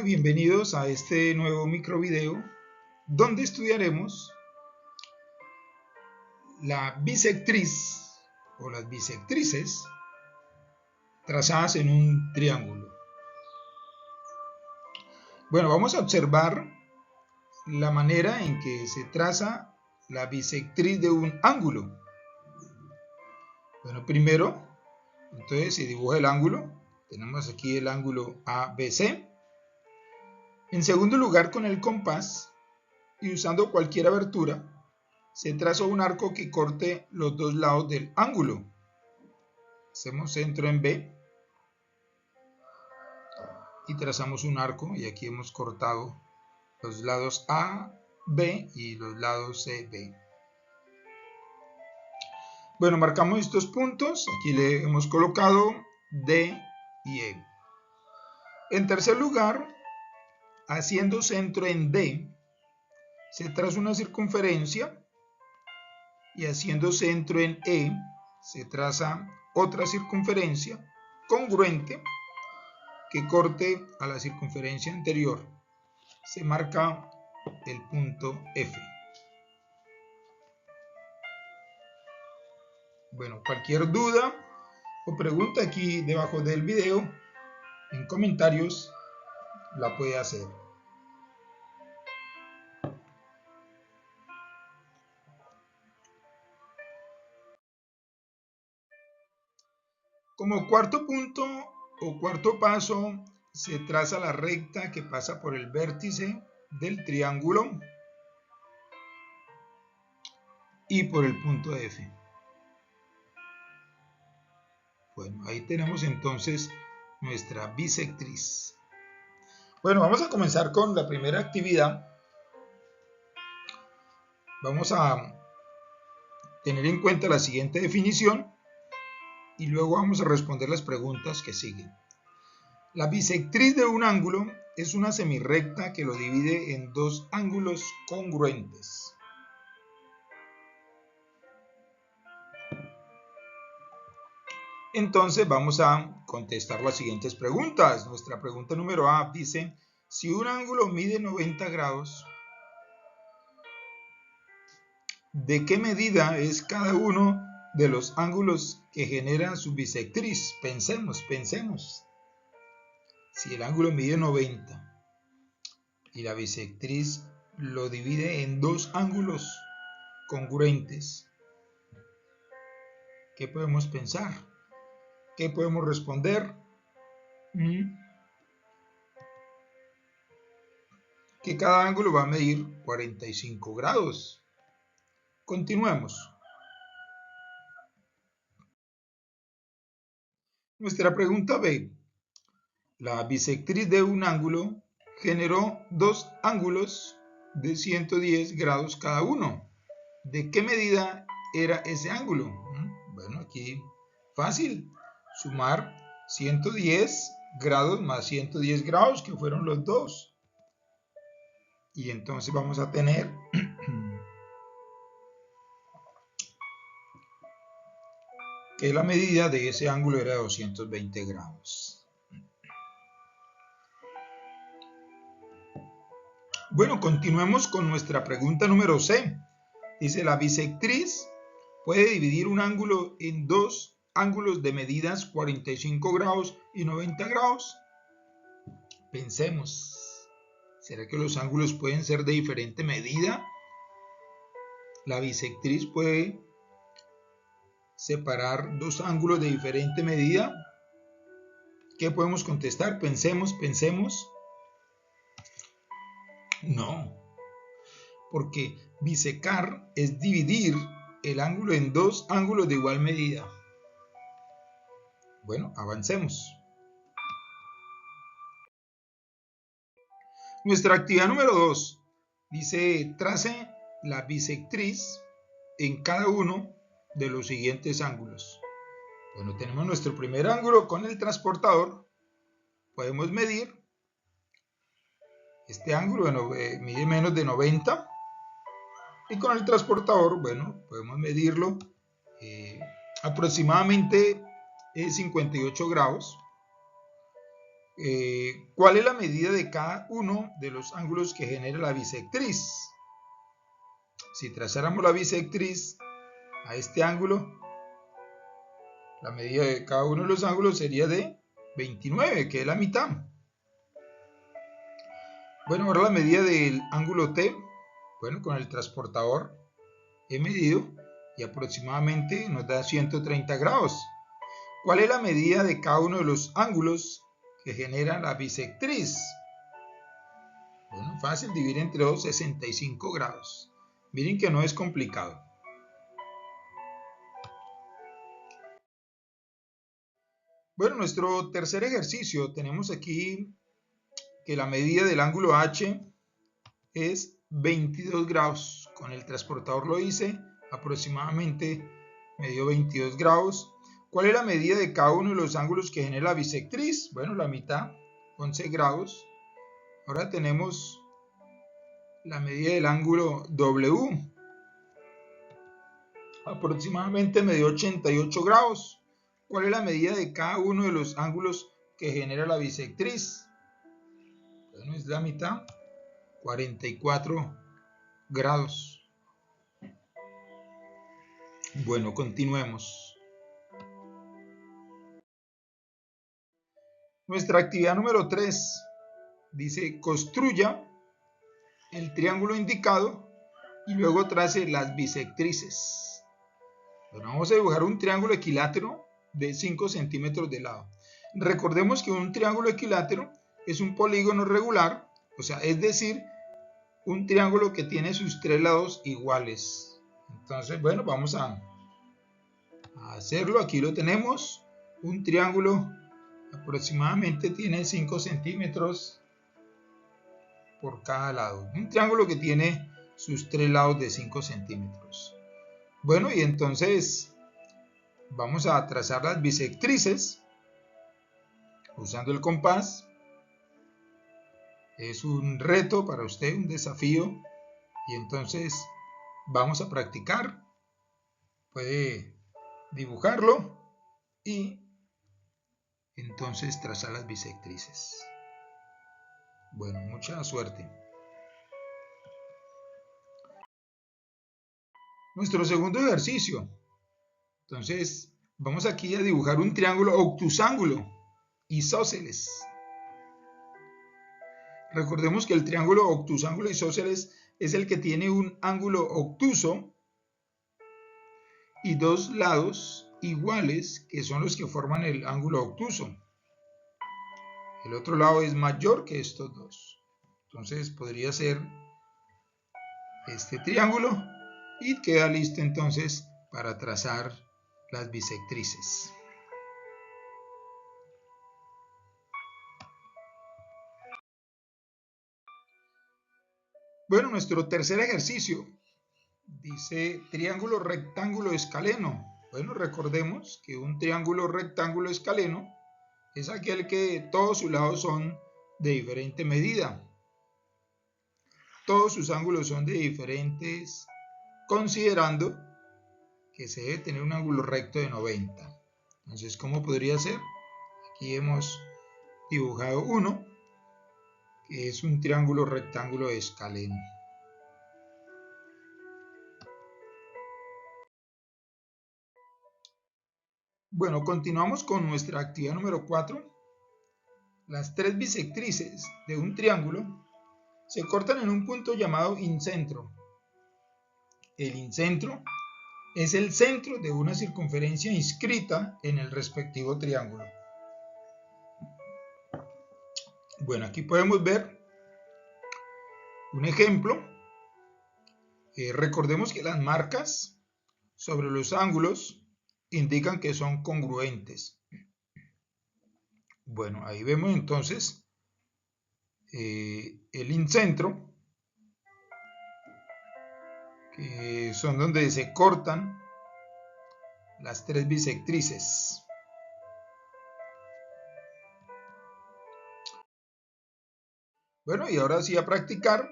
bienvenidos a este nuevo micro video donde estudiaremos la bisectriz o las bisectrices trazadas en un triángulo. Bueno, vamos a observar la manera en que se traza la bisectriz de un ángulo. Bueno, primero, entonces se dibuja el ángulo. Tenemos aquí el ángulo ABC. En segundo lugar, con el compás y usando cualquier abertura, se traza un arco que corte los dos lados del ángulo. Hacemos centro en B y trazamos un arco, y aquí hemos cortado los lados A, B y los lados C, B. Bueno, marcamos estos puntos, aquí le hemos colocado D y E. En tercer lugar, haciendo centro en D, se traza una circunferencia, y haciendo centro en E, se traza otra circunferencia congruente que corte a la circunferencia anterior. Se marca el punto F. Bueno, cualquier duda o pregunta aquí debajo del video, en comentarios, la puede hacer. Como cuarto punto o cuarto paso, se traza la recta que pasa por el vértice del triángulo y por el punto F. Bueno, ahí tenemos entonces nuestra bisectriz. Bueno, vamos a comenzar con la primera actividad. Vamos a tener en cuenta la siguiente definición y luego vamos a responder las preguntas que siguen. La bisectriz de un ángulo es una semirrecta que lo divide en dos ángulos congruentes. Entonces vamos a contestar las siguientes preguntas. Nuestra pregunta número A dice: si un ángulo mide 90 grados, ¿de qué medida es cada uno de los ángulos que genera su bisectriz? Pensemos. Si el ángulo mide 90 y la bisectriz lo divide en dos ángulos congruentes, ¿qué podemos pensar? ¿Qué podemos responder? Que cada ángulo va a medir 45 grados. Continuemos. Nuestra pregunta B. La bisectriz de un ángulo generó dos ángulos de 110 grados cada uno. ¿De qué medida era ese ángulo? Bueno, aquí fácil. Sumar 110 grados más 110 grados, que fueron los dos. Y entonces vamos a tener que la medida de ese ángulo era 220 grados. Bueno, continuemos con nuestra pregunta número C. Dice: la bisectriz puede dividir un ángulo en dos ángulos de medidas 45 grados y 90 grados. Pensemos. ¿Será que los ángulos pueden ser de diferente medida? La bisectriz puede separar dos ángulos de diferente medida. ¿Qué podemos contestar? Pensemos. No, porque bisecar es dividir el ángulo en dos ángulos de igual medida. Bueno, avancemos. Nuestra actividad número 2 dice: trace la bisectriz en cada uno de los siguientes ángulos. Bueno, tenemos nuestro primer ángulo con el transportador. Podemos medir este ángulo. Bueno, mide menos de 90, y con el transportador, bueno, podemos medirlo aproximadamente 58 grados. ¿Cuál es la medida de cada uno de los ángulos que genera la bisectriz? Si trazáramos la bisectriz a este ángulo, la medida de cada uno de los ángulos sería de 29, que es la mitad. Bueno, ahora la medida del ángulo T, bueno, con el transportador he medido y aproximadamente nos da 130 grados. ¿Cuál es la medida de cada uno de los ángulos que genera la bisectriz? Bueno, fácil, dividir entre 2, 65 grados. Miren que no es complicado. Bueno, nuestro tercer ejercicio, tenemos aquí que la medida del ángulo H es 22 grados. Con el transportador lo hice, aproximadamente me dio 22 grados. ¿Cuál es la medida de cada uno de los ángulos que genera la bisectriz? Bueno, la mitad, 11 grados. Ahora tenemos la medida del ángulo W. Aproximadamente me dio 88 grados. ¿Cuál es la medida de cada uno de los ángulos que genera la bisectriz? Bueno, es la mitad, 44 grados. Bueno, continuemos. Nuestra actividad número 3 dice: construya el triángulo indicado y luego trace las bisectrices. Bueno, vamos a dibujar un triángulo equilátero de 5 centímetros de lado. Recordemos que un triángulo equilátero es un polígono regular, o sea, es decir, un triángulo que tiene sus tres lados iguales. Entonces, bueno, vamos a hacerlo. Aquí lo tenemos. Un triángulo aproximadamente tiene 5 centímetros por cada lado. Un triángulo que tiene sus tres lados de 5 centímetros. Bueno, y entonces vamos a trazar las bisectrices usando el compás. Es un reto para usted, un desafío, y entonces vamos a practicar. Puede dibujarlo y entonces trazar las bisectrices. Bueno, mucha suerte. Nuestro segundo ejercicio. Entonces, vamos aquí a dibujar un triángulo obtusángulo isósceles. Recordemos que el triángulo obtusángulo isósceles es el que tiene un ángulo obtuso y dos lados iguales, que son los que forman el ángulo obtuso. El otro lado es mayor que estos dos. Entonces podría ser este triángulo y queda listo entonces para trazar las bisectrices. Bueno, nuestro tercer ejercicio dice triángulo rectángulo escaleno. Bueno, recordemos que un triángulo rectángulo escaleno es aquel que todos sus lados son de diferente medida. Todos sus ángulos son de diferentes, considerando que se debe tener un ángulo recto de 90. Entonces, ¿cómo podría ser? Aquí hemos dibujado uno, que es un triángulo rectángulo escaleno. Bueno, continuamos con nuestra actividad número 4. Las tres bisectrices de un triángulo se cortan en un punto llamado incentro. El incentro es el centro de una circunferencia inscrita en el respectivo triángulo. Bueno, aquí podemos ver un ejemplo. Recordemos que las marcas sobre los ángulos indican que son congruentes. Bueno, ahí vemos entonces el incentro, que son donde se cortan las tres bisectrices. Bueno, y ahora sí a practicar.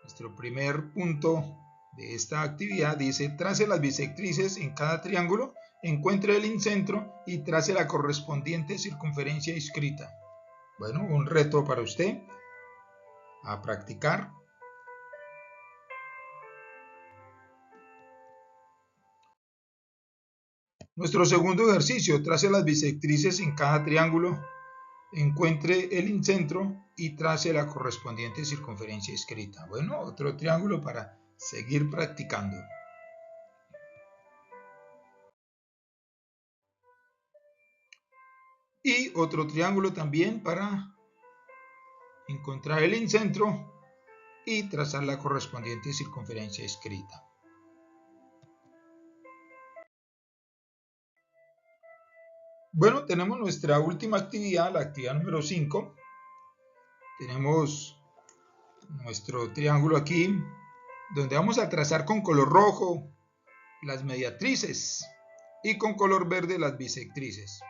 Nuestro primer punto de esta actividad dice: trace las bisectrices en cada triángulo, encuentre el incentro y trace la correspondiente circunferencia inscrita. Bueno, un reto para usted a practicar. Nuestro segundo ejercicio: trace las bisectrices en cada triángulo, encuentre el incentro y trace la correspondiente circunferencia escrita. Bueno, otro triángulo para seguir practicando. Y otro triángulo también para encontrar el incentro y trazar la correspondiente circunferencia escrita. Bueno, tenemos nuestra última actividad, la actividad número 5. Tenemos nuestro triángulo aquí, donde vamos a trazar con color rojo las mediatrices y con color verde las bisectrices.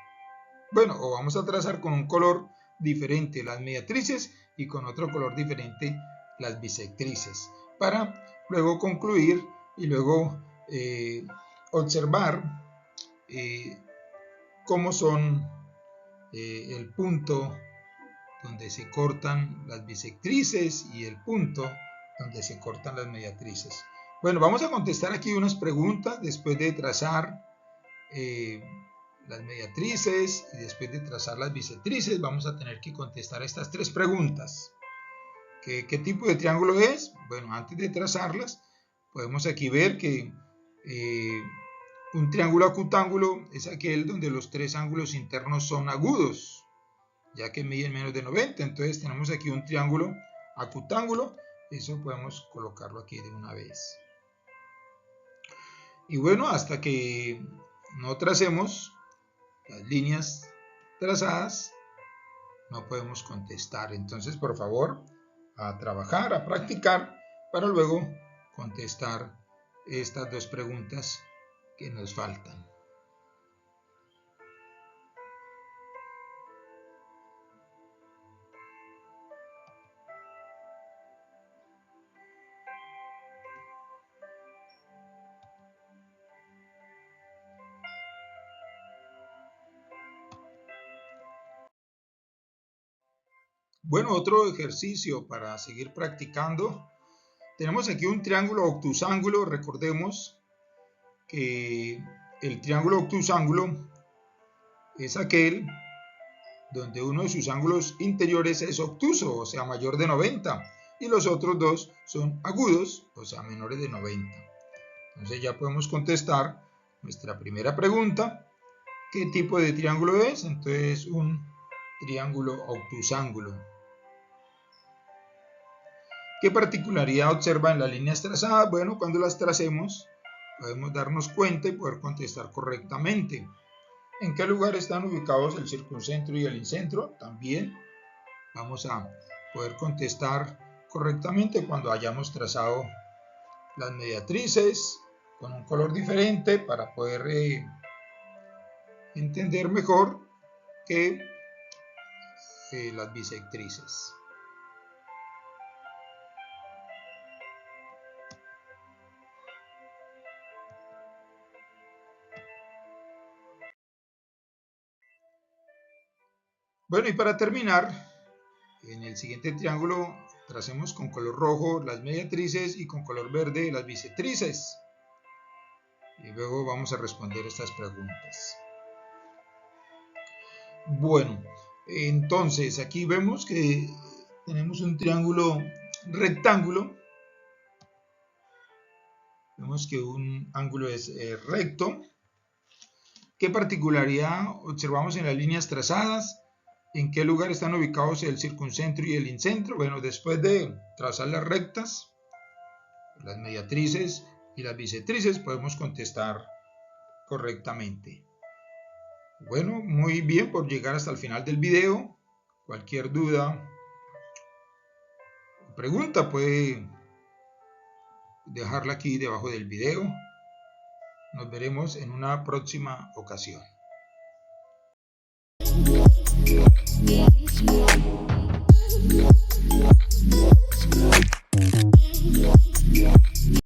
Bueno, o vamos a trazar con un color diferente las mediatrices y con otro color diferente las bisectrices, para luego concluir y luego observar cómo son el punto donde se cortan las bisectrices y el punto donde se cortan las mediatrices. Bueno, vamos a contestar aquí unas preguntas después de trazar las mediatrices y después de trazar las bisectrices. Vamos a tener que contestar estas 3 preguntas. ¿Qué tipo de triángulo es? Bueno, antes de trazarlas, podemos aquí ver que un triángulo acutángulo es aquel donde los 3 ángulos internos son agudos, ya que miden menos de 90. Entonces tenemos aquí un triángulo acutángulo. Eso podemos colocarlo aquí de una vez. Y bueno, hasta que no tracemos las líneas trazadas, no podemos contestar. Entonces, por favor, a trabajar, a practicar, para luego contestar estas 2 preguntas que nos faltan. Bueno, otro ejercicio para seguir practicando. Tenemos aquí un triángulo obtusángulo. Recordemos que el triángulo obtusángulo es aquel donde uno de sus ángulos interiores es obtuso, o sea, mayor de 90, y los otros 2 son agudos, o sea, menores de 90. Entonces ya podemos contestar nuestra primera pregunta: ¿qué tipo de triángulo es? Entonces, un triángulo obtusángulo. ¿Qué particularidad observa en las líneas trazadas? Bueno, cuando las tracemos podemos darnos cuenta y poder contestar correctamente. ¿En qué lugar están ubicados el circuncentro y el incentro? También vamos a poder contestar correctamente cuando hayamos trazado las mediatrices con un color diferente, para poder entender mejor que las bisectrices. Bueno, y para terminar, en el siguiente triángulo tracemos con color rojo las mediatrices y con color verde las bisectrices. Y luego vamos a responder estas preguntas. Bueno, entonces aquí vemos que tenemos un triángulo rectángulo. Vemos que un ángulo es recto. ¿Qué particularidad observamos en las líneas trazadas? ¿En qué lugar están ubicados el circuncentro y el incentro? Bueno, después de trazar las rectas, las mediatrices y las bisectrices, podemos contestar correctamente. Bueno, muy bien por llegar hasta el final del video. Cualquier duda o pregunta puede dejarla aquí debajo del video. Nos veremos en una próxima ocasión. Yeah.